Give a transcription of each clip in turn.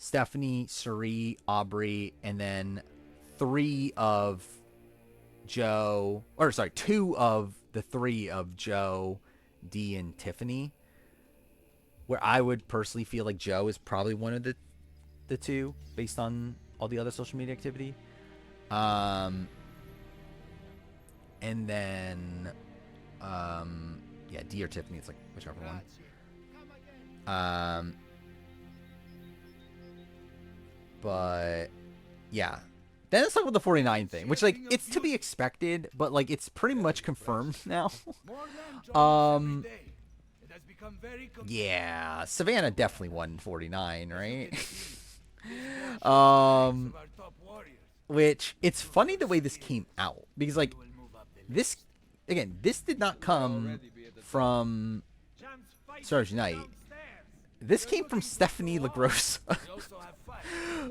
Stephanie, Suri, Aubrey, and then three of Joe, or sorry, two of the three of Joe, Dee, and Tiffany. Where I would personally feel like Joe is probably one of the two based on all the other social media activity. Um, and then yeah, Dee or Tiffany. It's like whichever one. Um, but yeah. Then let's talk about the 49 thing, which like it's to be expected, but like it's pretty much confirmed now. um yeah, Savannah definitely won 49, right? um which it's funny the way this came out because like this again, this did not come from Sarge Knight. This came from Stephanie LaGrossa.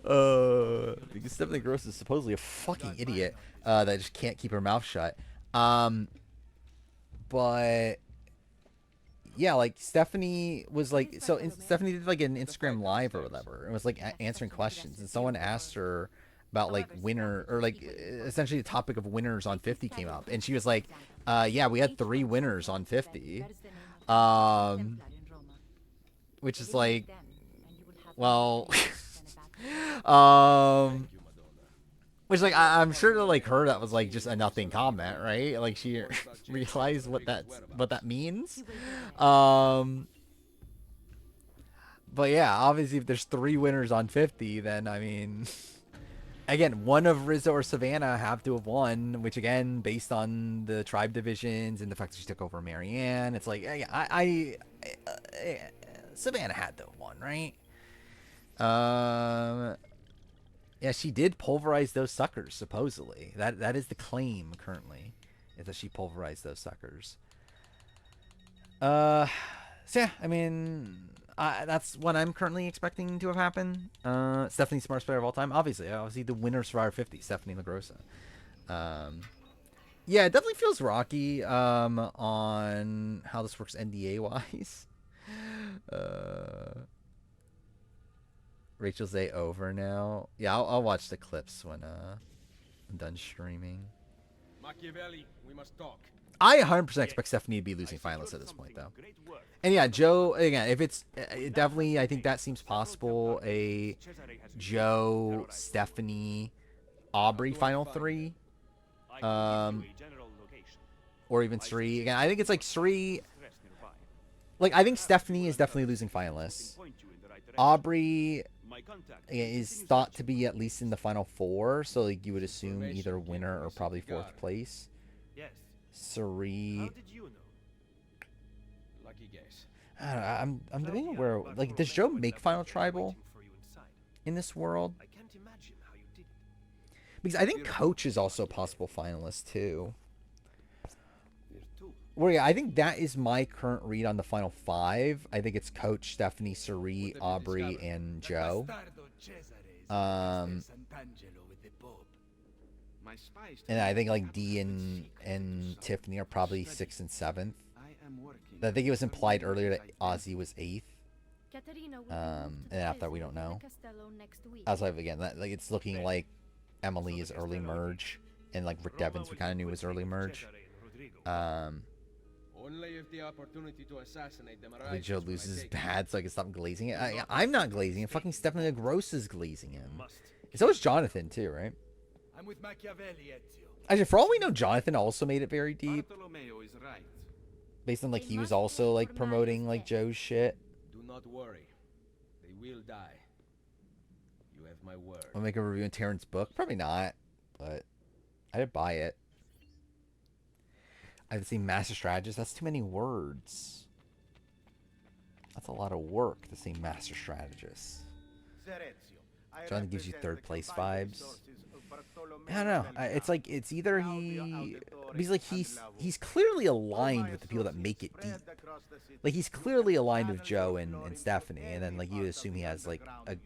Because Stephanie LaGrossa is supposedly a fucking idiot that just can't keep her mouth shut. But yeah, like Stephanie was like, Stephanie did like an Instagram live or whatever. It was like answering questions, and someone asked her about like winner or like essentially the topic of winners on 50 came up, and she was like, yeah, we had three winners on 50. Um, which is like, well, um, which like I'm sure to like her that was like just a nothing comment, right? Like she realized what that means. Um, but yeah, obviously if there's three winners on 50, then I mean, again, one of Rizzo or Savannah have to have won, which again, based on the tribe divisions and the fact that she took over Marianne, it's like Savannah had to have won, right? Um, yeah, she did pulverize those suckers. Supposedly, that is the claim currently, is that she pulverized those suckers. Uh, so yeah, I mean, that's what I'm currently expecting to have happen. Stephanie, smartest player of all time, obviously the winner of Survivor 50, Stephanie LaGrossa. Um, yeah, it definitely feels rocky. On how this works NDA wise. Uh, Rachel's Day over now. Yeah, I'll watch the clips when I'm done streaming. Machiavelli, we must talk. I 100% expect Stephanie to be losing finalists at this point, though. And yeah, Joe, again, if it's definitely, I think that seems possible. A Joe, Stephanie, Aubrey final three. Um, or even Sri. Again, I think it's like Sri. Like, I think Stephanie is definitely losing finalists. Aubrey is thought to be at least in the final four, so like you would assume either winner or probably fourth place. Suri. I don't know, I'm debating where like does Joe make final tribal in this world? Because I think Coach is also a possible finalist too. Well, yeah, I think that is my current read on the final five. I think it's Coach, Stephanie, Suri, Aubrey, and Joe. And I think like Dee and Tiffany are probably 6th and 7th. I think it was implied earlier that Ozzy was 8th. And after we don't know. Outside of again, like it's looking like Emily is early merge, and like Rick Devens we kind of knew was early merge. Only if the opportunity to assassinate them I think Joe loses bad, so I can stop glazing it. I'm not glazing it. Fucking Stephanie Gross is glazing him. So is Jonathan too, right? I'm with Machiavelli, Ezio. Actually, for all we know, Jonathan also made it very deep. Is right. Based on like he was also like promoting like Joe's shit. Do not worry. They will die. You have my word. I'll make a review in Terrence's book. Probably not, but I did buy it. I've seen Master Strategist. That's too many words. That's a lot of work to say Master Strategist. Jonathan gives you third place vibes. I don't know. It's like it's either he's like he's clearly aligned with the people that make it deep. Like he's clearly aligned with Joe and Stephanie, and then like you assume he has like a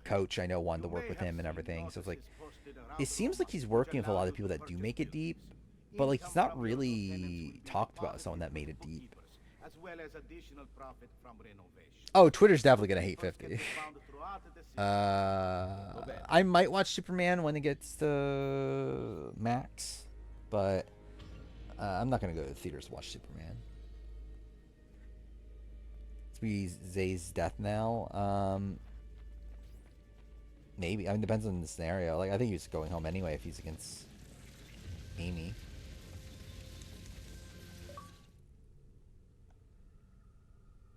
Coach. I know wanted to work with him and everything. So it's like it seems like he's working with a lot of people that do make it deep, but like he's not really talked about someone that made it deep. well as additional profit from renovation. Oh, Twitter's definitely gonna hate First can 50. be found throughout the city. I might watch Superman when it gets to Max, but I'm not gonna go to the theaters to watch Superman. It's be Zay's death now. Maybe. I mean, depends on the scenario. Like, I think he's going home anyway if he's against Amy.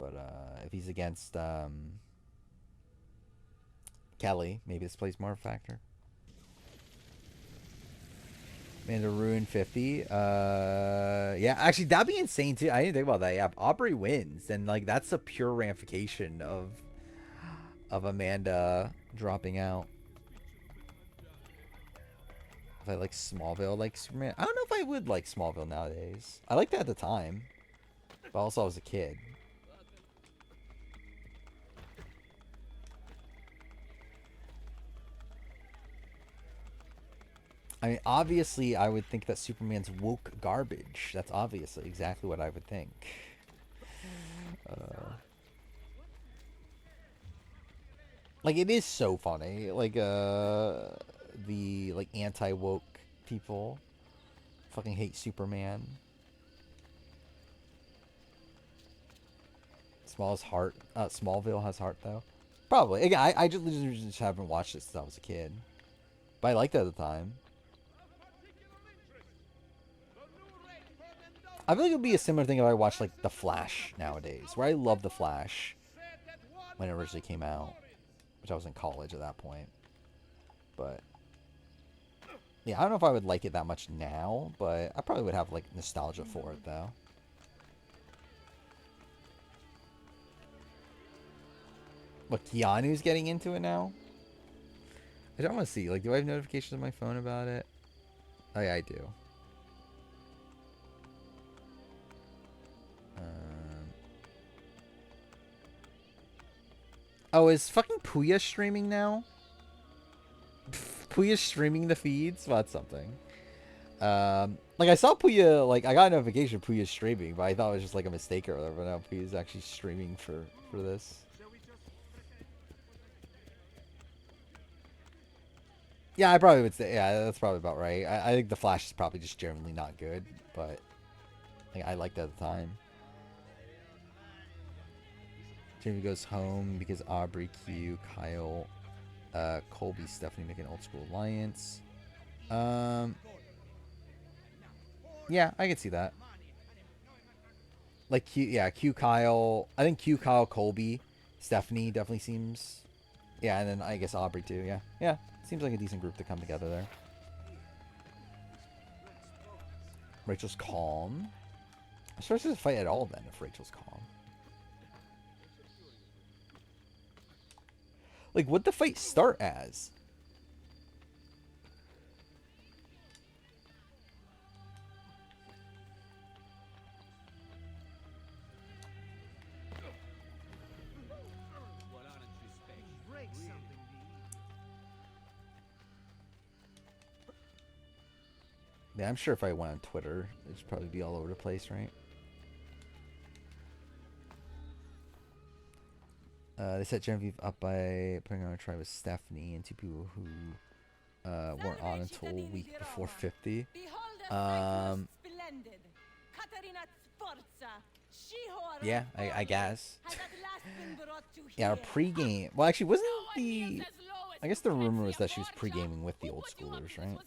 But if he's against Kelly, maybe this plays more of a factor. Amanda ruin 50. Yeah, actually, that'd be insane too. I didn't think about that. Yeah, if Aubrey wins, then like that's a pure ramification of Amanda dropping out. If I like Smallville, like Superman, I don't know if I would like Smallville nowadays. I liked it at the time, but also I was a kid. I mean, obviously, I would think that Superman's woke garbage. That's obviously exactly what I would think. Like, it is so funny. Like, the, like, anti-woke people fucking hate Superman. Smallville has heart, though. Probably. Again, I just haven't watched it since I was a kid. But I liked it at the time. I feel like it would be a similar thing if I watched, like, The Flash nowadays. Where I love The Flash when it originally came out. Which I was in college at that point. But yeah, I don't know if I would like it that much now, but I probably would have like nostalgia for it though. Look, Keanu's getting into it now. I don't want to see. Like, do I have notifications on my phone about it? Oh yeah, I do. Oh, is fucking Puya streaming now? Puya's streaming the feeds? Well, that's something. Like I saw Puya, like I got a notification Puya's streaming, but I thought it was just like a mistake or whatever. But now Puya's actually streaming for this. Yeah, I probably would say, yeah, that's probably about right. I think The Flash is probably just generally not good, but like, I liked it at the time. Jamie goes home because Aubrey, Q, Kyle, Colby, Stephanie make an old school alliance. Yeah, I can see that. Like Q, yeah, Q, Kyle. I think Q, Kyle, Colby, Stephanie definitely seems. Yeah, and then I guess Aubrey too. Yeah, yeah, seems like a decent group to come together there. Rachel's calm. I'm supposed to fight at all then if Rachel's calm. Like, what'd the fight start as? Yeah, I'm sure if I went on Twitter, it'd probably be all over the place, right? They set Genevieve up by putting her on a try with Stephanie and two people who weren't on until a week before 50. Yeah, I guess. Yeah, a pregame. Well, actually, wasn't the... I guess the rumor was that she was pre-gaming with the old schoolers, right?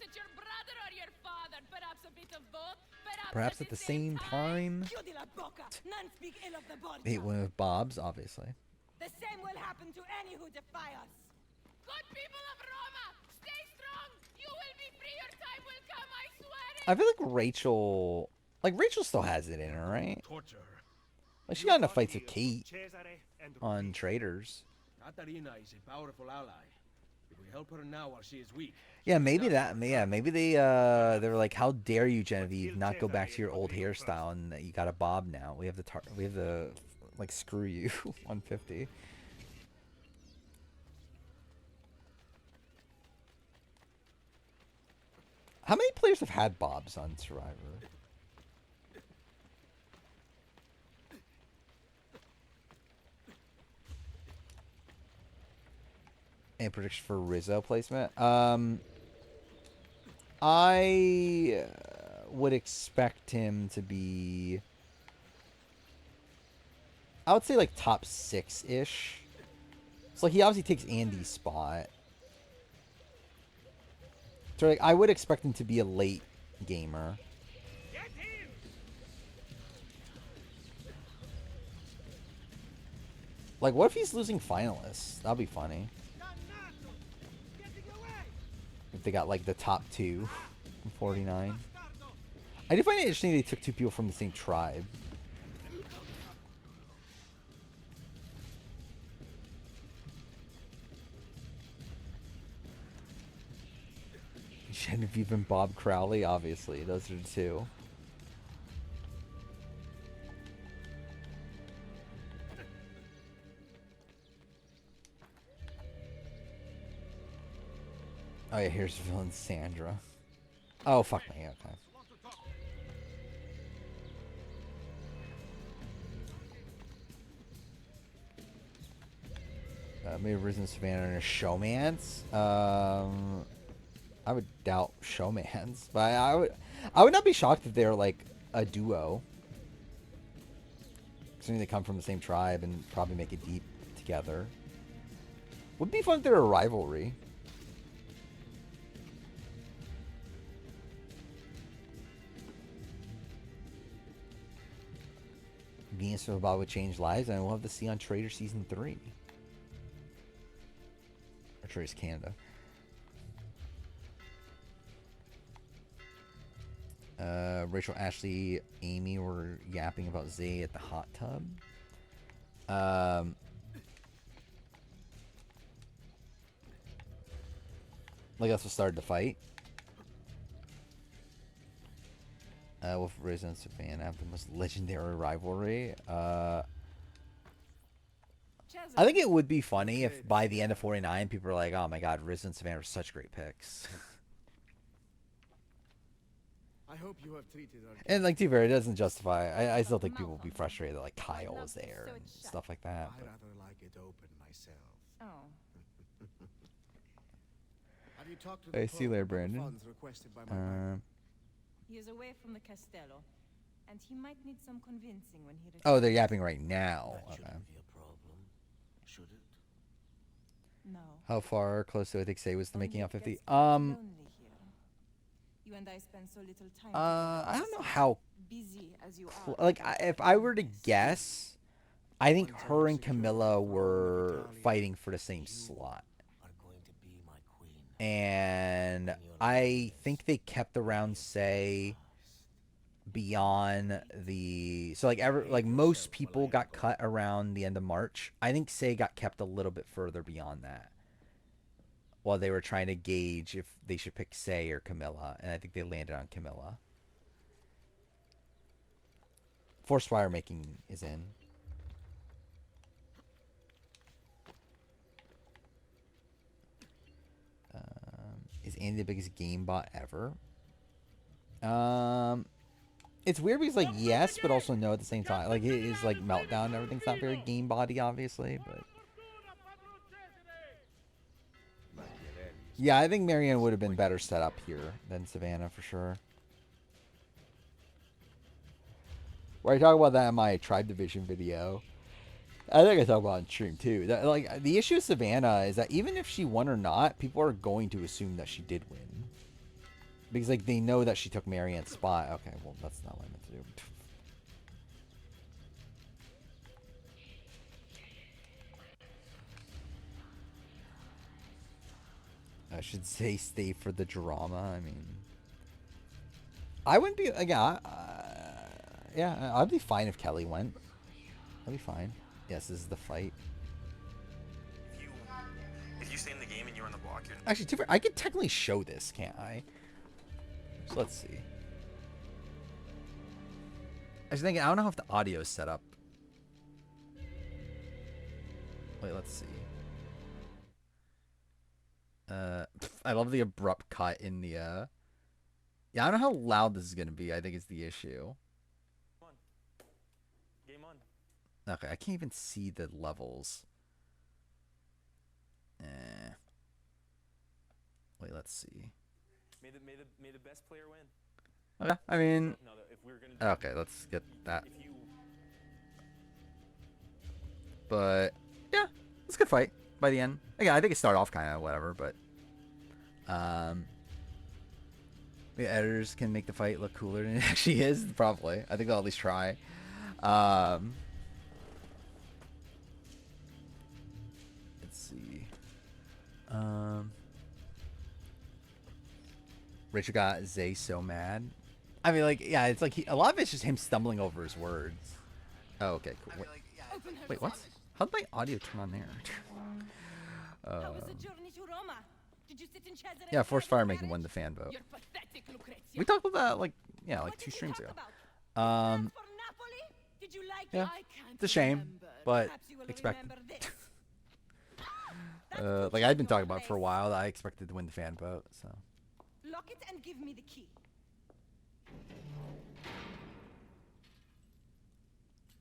Perhaps at the same time. They went with Bob's, obviously. The same will happen to any who defy us. Good people of Roma, stay strong. You will be free. Your time will come, I swear it. I feel like Rachel... Like, Rachel still has it in her, right? Like, she got into fights with Kate on Traders. Katarina is a powerful ally. If we help her now while she is weak. Yeah, maybe that. Yeah, maybe they were like, "How dare you, Genevieve, not go back to your old hairstyle and that you got a bob now? We have the like screw you 150." How many players have had bobs on Survivor? Any prediction for Rizzo placement? I would expect him to be, I would say like top 6-ish. So like he obviously takes Andy's spot. So like I would expect him to be a late gamer. Like what if he's losing finalists? That'd be funny. If they got like the top 2 from 49. I do find it interesting they took 2 people from the same tribe. Genevieve and Bob Crowley, obviously. Those are the 2. Oh yeah, here's villain Sandra. Oh, fuck me, okay. Maybe Risen Savannah and a Showmance. I would doubt Showmance, but I would not be shocked if they're like a duo. Considering they come from the same tribe and probably make it deep together. Would be fun if they're a rivalry. Venus of Bob would change lives, and we'll have to see on Trader Season 3. Or Trader's Canada. Rachel, Ashley, Amy were yapping about Zay at the hot tub. Like that's what started the fight. With Riz and Savannah have the most legendary rivalry. I think it would be funny if by the end of 49 people are like, oh my god, Riz and Savannah are such great picks. I hope you have treated our And like, to be fair, it doesn't justify. I still think people will be frustrated that like Kyle was there and stuff like that. I But. rather like it open myself. Oh. Have you talked to Hey, the see you Pope later, about the Brandon. funds requested by my bank? He is away from the Castello, and he might need some convincing when he returns. Oh, they're yapping right now. That Okay. shouldn't be a problem, should it? No. How far close do I think Say was to Only making it out 50? gets lonely here. You and I spend so little time I don't together, know how. busy as you are. Like, if I were to guess, I think her and Camilla were fighting for the same slot. Are going to be my queen. And I think they kept around Say beyond the, so like most people got cut around the end of March. I think Say got kept a little bit further beyond that while they were trying to gauge if they should pick Say or Camilla, and I think they landed on Camilla. Forced wire making is in. Is Andy the biggest game bot ever? It's weird because like yes, but also no at the same time. Like his like meltdown and everything's not very game body, obviously, but yeah, I think Marianne would have been better set up here than Savannah for sure. Where I talk about that in my Tribe Division video. I think I talk about it on stream too. That, like the issue with Savannah is that even if she won or not, people are going to assume that she did win. Because like they know that she took Marianne's spot. Okay, well that's not what I meant to do. I should say stay for the drama. I mean, I wouldn't be again. Yeah, I'd be fine if Kelly went. I'd be fine. Yes, this is the fight. If you stay in the game and you're on the block, you're Actually, I could technically show this, can't I? So let's see. I was thinking, I don't know if the audio is set up. Wait, let's see. I love the abrupt cut in the, Yeah, I don't know how loud this is going to be. I think it's the issue. on. Game on. Okay, I can't even see the levels. let's see. May the best player win. Okay, I mean, No, if we're gonna do okay, let's get that. if you But yeah, it's a good fight by the end. Again, I think it started off kind of whatever, but the editors can make the fight look cooler than it actually is. Probably, I think they'll at least try. Let's see. Richard got Zay so mad. I mean, like, yeah, it's like a lot of it's just him stumbling over his words. Oh, okay, cool. Wait, what? How did my audio turn on there? How was the journey to Roma? Did you sit in Cesare? Yeah, Forced Fire making won the fan vote. You're pathetic, Lucrezia. We talked about that like like What 2 did we streams talk ago. about? Plans for Napoli? Did you like Yeah, it? I can't it's a shame, remember. but Perhaps you will expected. remember this. Like I'd been talking about it for a while that I expected to win the fan vote. So Lock it and give me the key.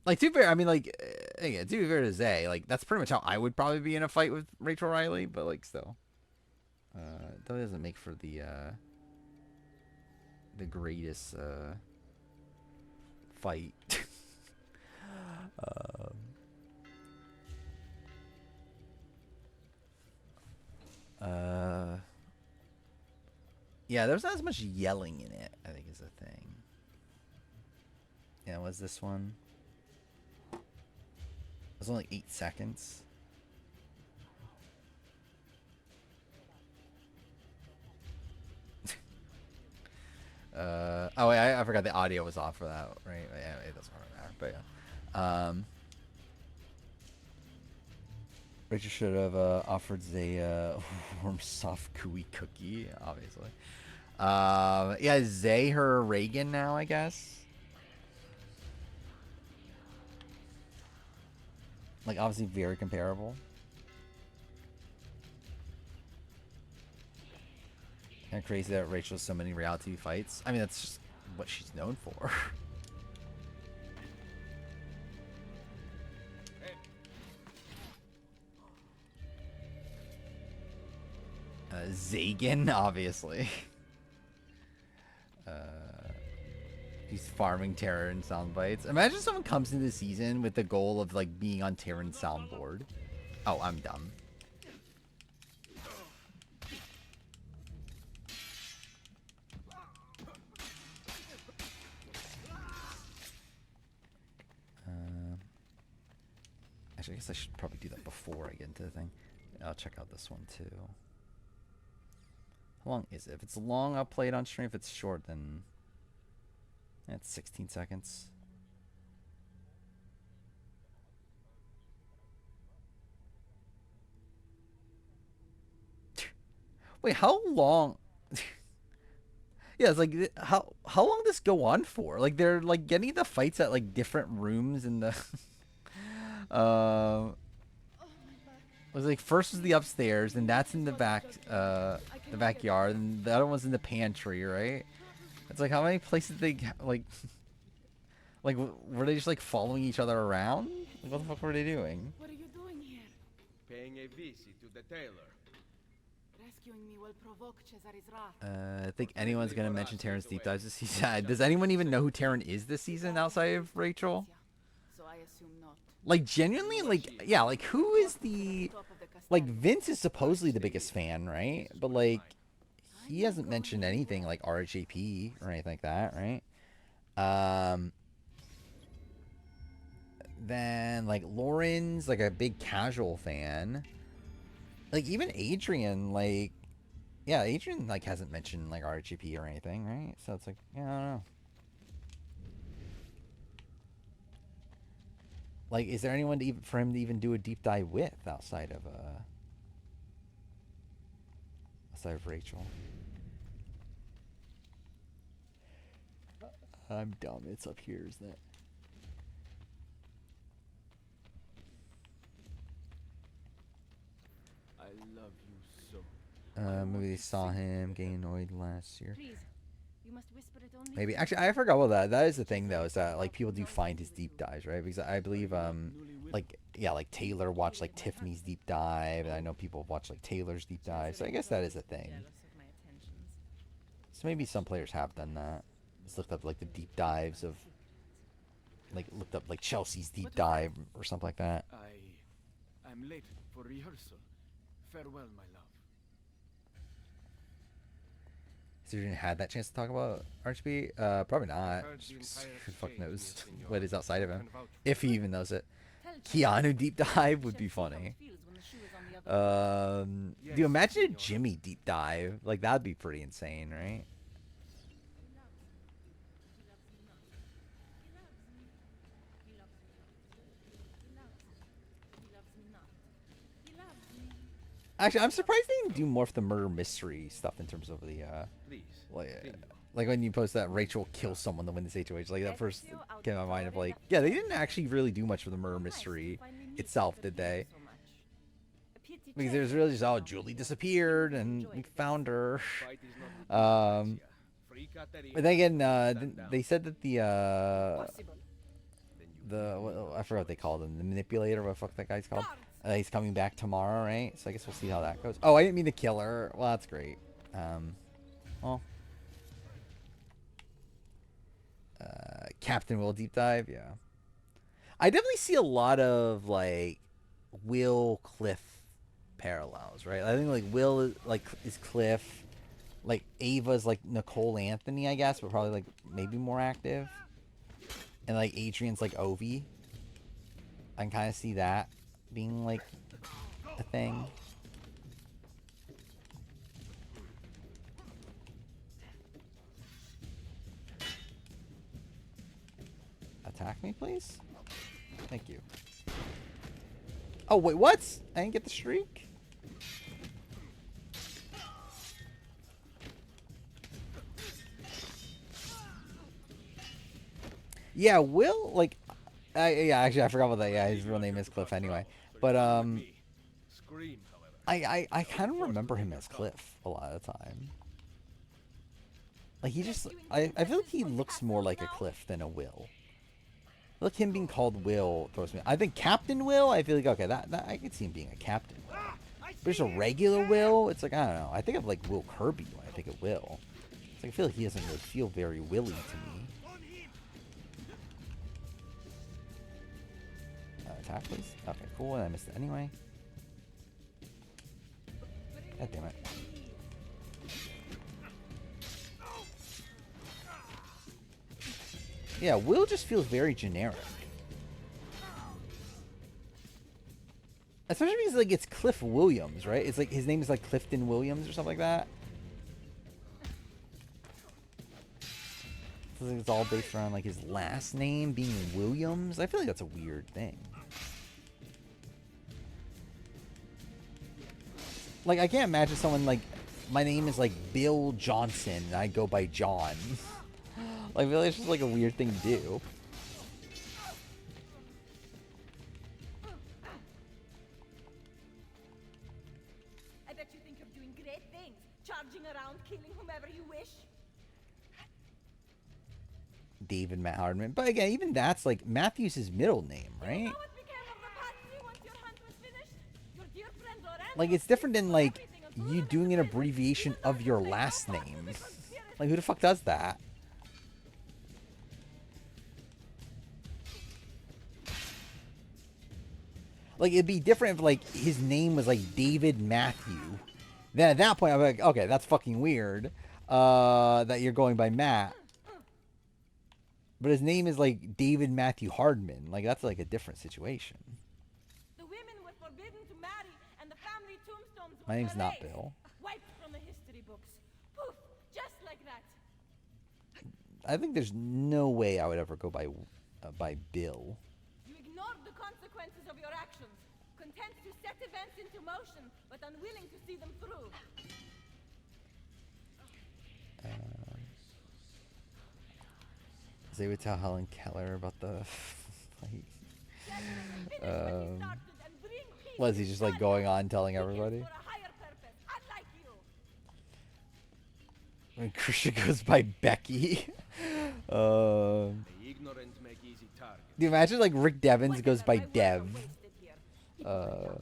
like to be fair, I mean like yeah, to be fair to Zay, like that's pretty much how I would probably be in a fight with Rachel Riley, but like still, that doesn't make for the greatest fight. Yeah, there's not as much yelling in it, I think is the thing. Yeah, was this one? It was only 8 seconds. Oh wait, I forgot the audio was off for that, right? Yeah, it doesn't really matter, but yeah. Rachel should have offered a warm soft gooey cookie, obviously. Yeah, Zay her Reagan now, I guess. Like obviously very comparable. Kind of crazy that Rachel has so many reality fights. I mean, that's just what she's known for. Zagan, obviously. He's farming Terran sound bites. Imagine someone comes into the season with the goal of like being on Terran soundboard. Oh, I'm dumb. Actually, I guess I should probably do that before I get into the thing. I'll check out this one too. How long is it? If it's long, I'll play it on stream. If it's short, then it's 16 seconds. Wait, how long? Yeah, it's like how long does this go on for? Like they're like getting the fights at like different rooms in the. Was like first was the upstairs, and that's in the back, the backyard, and the other one's in the pantry, right? It's like how many places they like, like were they just like following each other around? Like, what the fuck were they doing? What are you doing here? Paying a visit to the tailor. Rescuing me will provoke Cesare's wrath. I think anyone's gonna mention Terran's deep dives this season. Does anyone even know who Terran is this season outside of Rachel? So I assume not. Like genuinely, like yeah, like who is the like Vince is supposedly the biggest fan, right? But like he hasn't mentioned anything like RHAP or anything like that, right? Then like Lauren's like a big casual fan. Like even Adrian, like yeah, Adrian like hasn't mentioned like RHAP or anything, right? So it's like yeah, I don't know. Like, is there anyone to even, for him to even do a deep dive with outside of Rachel? I'm dumb. It's up here, isn't it? I love you so. Maybe they saw him getting annoyed last year. Please, you must whisper it only. Maybe actually, I forgot about that. That is the thing though, is that like people do find his deep dives, right? Because I believe like yeah, like Taylor watched like Tiffany's deep dive, and I know people watch like Taylor's deep dive. So I guess that is a thing. So maybe some players have done that. Just looked up like the deep dives of, like looked up like Chelsea's deep dive or something like that. I'm late for rehearsal. Farewell, my love. So you didn't have that chance to talk about RHB? Probably not. Who the fuck knows what is outside of him, if he even knows it. Keanu deep dive would be funny. Do you imagine a Jimmy deep dive? Like that'd be pretty insane, right? Actually, I'm surprised they didn't do more of the murder mystery stuff in terms of the Please. like when you post that Rachel kills someone to win this HOH. Like that first came to my mind of like, yeah, they didn't actually really do much for the murder mystery itself, did they? Because it was really just, oh, Julie disappeared and we found her. But then again, they said that I forgot what they called him, the manipulator, what the fuck that guy's called. He's coming back tomorrow, right? So I guess we'll see how that goes. Oh, I didn't mean to kill her. Well, that's great. Well, Captain Will deep dive, yeah. I definitely see a lot of like Will Cliff parallels, right? I think like Will is Cliff, like Ava's like Nicole Anthony, I guess, but probably like maybe more active, and like Adrian's like Ovi. I can kind of see that being like a thing. Attack me, please. Thank you. Oh wait, what? I didn't get the streak. Yeah, Will, like, yeah, actually, I forgot about that. Yeah, his real name is Cliff anyway. But, I kind of remember him as Cliff a lot of the time. Like, he just, I feel like he looks more like a Cliff than a Will. Look, him being called Will throws me. I think Captain Will, I feel like, okay, that I could see him being a Captain Will. But just a regular Will, it's like, I don't know. I think of, like, Will Kirby when I think of Will. It's like, I feel like he doesn't really feel very Willy to me. Attack, please. Okay, cool. And I missed it anyway. God damn it. Yeah, Will just feels very generic. Especially because like it's Cliff Williams, right? It's like his name is like Clifton Williams or something like that. So it's all based around like his last name being Williams. I feel like that's a weird thing. Like I can't imagine someone like my name is like Bill Johnson and I go by John. Like, I feel like it's just like a weird thing to do. I bet you think you're doing great things, charging around, killing whomever you wish. David Matt Hardman. But again, even that's like Matthew's his middle name, You right? know what became of the patsy once your hunt was finished? Your dear friend Lorenzo Like it's different than like everything a you fool doing an in the abbreviation business. of your Even though last it's name. a conspiracy. Like who the fuck does that? Like it'd be different if like his name was like David Matthew. Then at that point I'm like, okay, that's fucking weird. That you're going by Matt. But his name is like David Matthew Hardman. Like that's like a different situation. The women were forbidden to marry, and the family tombstones were My name's not erased, Bill. wiped from the history books. Poof, just like that. I think there's no way I would ever go by Bill. You ignored the consequences of your actions, content to set events into motion, but unwilling to see them through. They would tell Helen Keller about the fight. Finish what you started and bring peace Was he to just like Scotland. going on telling Begins everybody? for a higher purpose, unlike you. When Christian goes by Becky. The ignorant make easy targets. Do you imagine like Rick Devens goes by Whatever, my Dev? words are wasted here. Keep quiet now.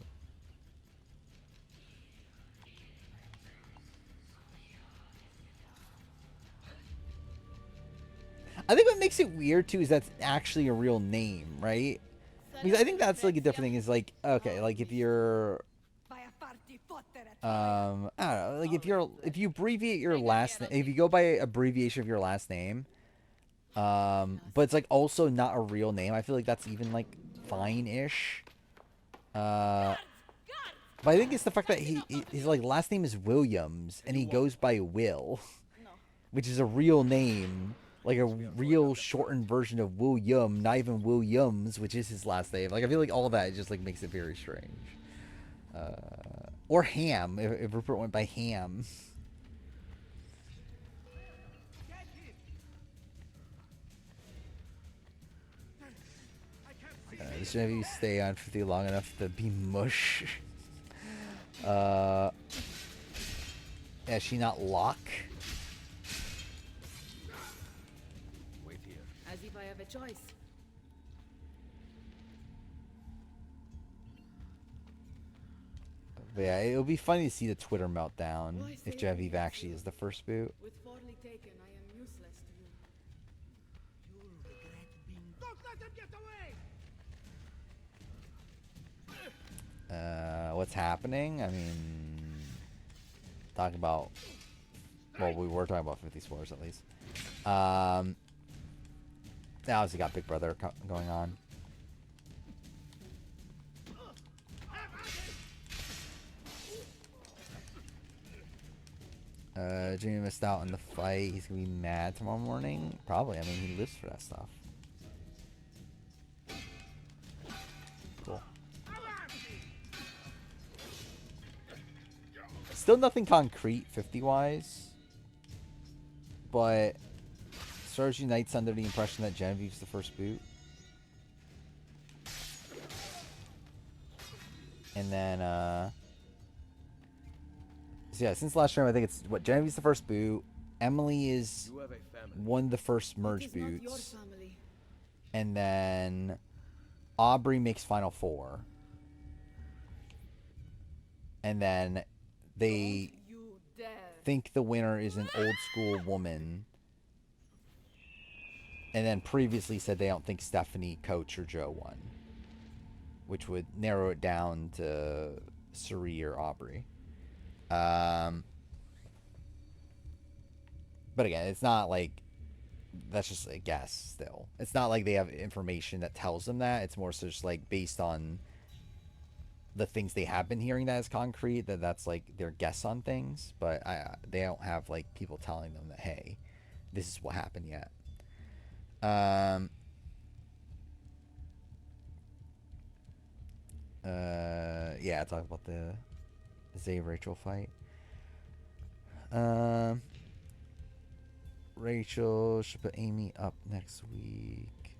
I think what makes it weird too is that's actually a real name, right? Because I think that's like a different thing. Is like, okay, like if you're I don't know, like if you abbreviate your last name, if you go by abbreviation of your last name, but it's like also not a real name, I feel like that's even like fine-ish. But I think it's the fact that his like last name is Williams and he goes by Will, which is a real name, like a real shortened version of William, not even Williams, which is his last name. Like I feel like all that just like makes it very strange. Or Ham, if Rupert went by Ham. This Genevieve stay on 50 long enough to be mush. Yeah, she not lock? Wait here. As if I have a choice. But yeah, it'll be funny to see the Twitter meltdown if Genevieve actually is the first boot. With Forley taken, I am useless to you. You'll regret being. Don't let them get away! What's happening? I mean, talking about. Well, we were talking about 50 Spores at least. Now he got Big Brother going on. Jimmy missed out on the fight. He's gonna be mad tomorrow morning. Probably. I mean, he lives for that stuff. Cool. Still nothing concrete 50-wise. But Surge unites under the impression that Genevieve's the first boot. And then, so yeah, since last stream, I think it's, what, Genevieve's the first boot. Emily is You have a family. one of the first It merge is not your boots. family. And then Aubrey makes Final Four. And then they Don't you dare. think the winner is an old school woman. And then previously said they don't think Stephanie, Coach, or Joe won. Which would narrow it down to Suri or Aubrey. But again, it's not like that's just a guess still. It's not like they have information that tells them that. It's more so just like based on the things they have been hearing that is concrete, that's like their guess on things. But they don't have like people telling them that, hey, this is what happened yet. Yeah, talk about the Zay Rachel fight. Rachel should put Amy up next week.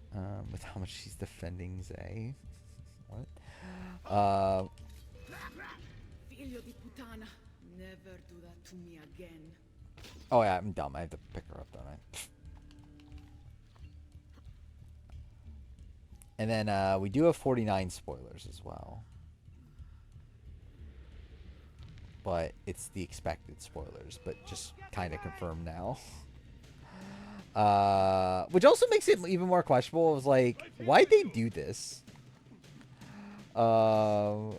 With how much she's defending Zay. What? Figlio di puttana. Never do that to me again. Oh yeah, I'm dumb. I have to pick her up, don't I? And then we do have 49 spoilers as well. But it's the expected spoilers, but just kind of confirmed now. Which also makes it even more questionable. It was like, why'd they do this? Because,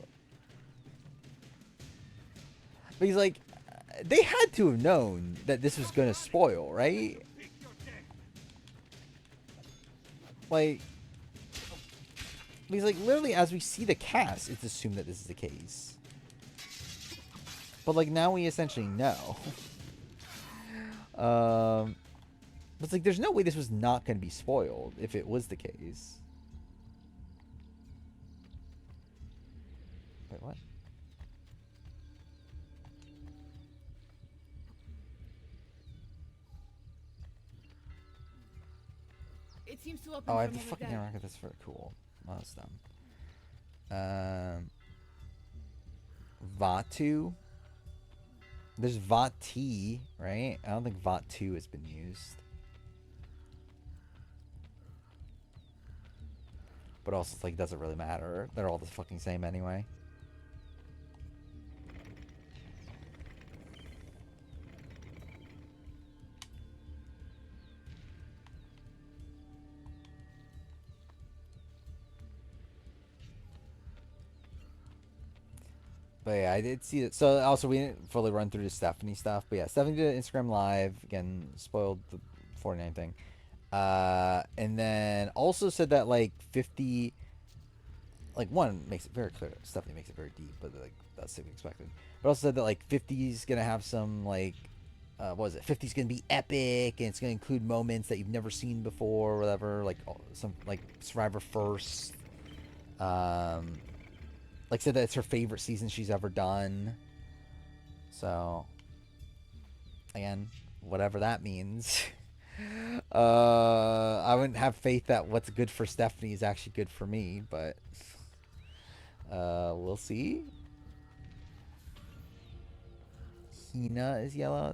like, they had to have known that this was going to spoil, right? Like, because, like, literally as we see the cast, it's assumed that this is the case. But, like, now we essentially know. It's like, there's no way this was not going to be spoiled if it was the case. Wait, what? It seems to open Oh, I have from the over fucking there. rocket. That's very cool. Oh, that's dumb. Vatu. There's Vati, right? I don't think Vatu has been used. But also, it's like, doesn't really matter. They're all the fucking same anyway. But yeah, I did see it. So also we didn't fully run through the Stephanie stuff, but yeah, Stephanie did an Instagram live again, spoiled the 49 thing, and then also said that like 50, like one makes it very clear. Stephanie makes it very deep, but like that's to be expected. But also said that like 50's gonna have some like, what was it? 50's gonna be epic, and it's gonna include moments that you've never seen before, or whatever. Like some like Survivor first. Like said that it's her favorite season she's ever done. So again, whatever that means. I wouldn't have faith that what's good for Stephanie is actually good for me, but we'll see. Hina is yellow.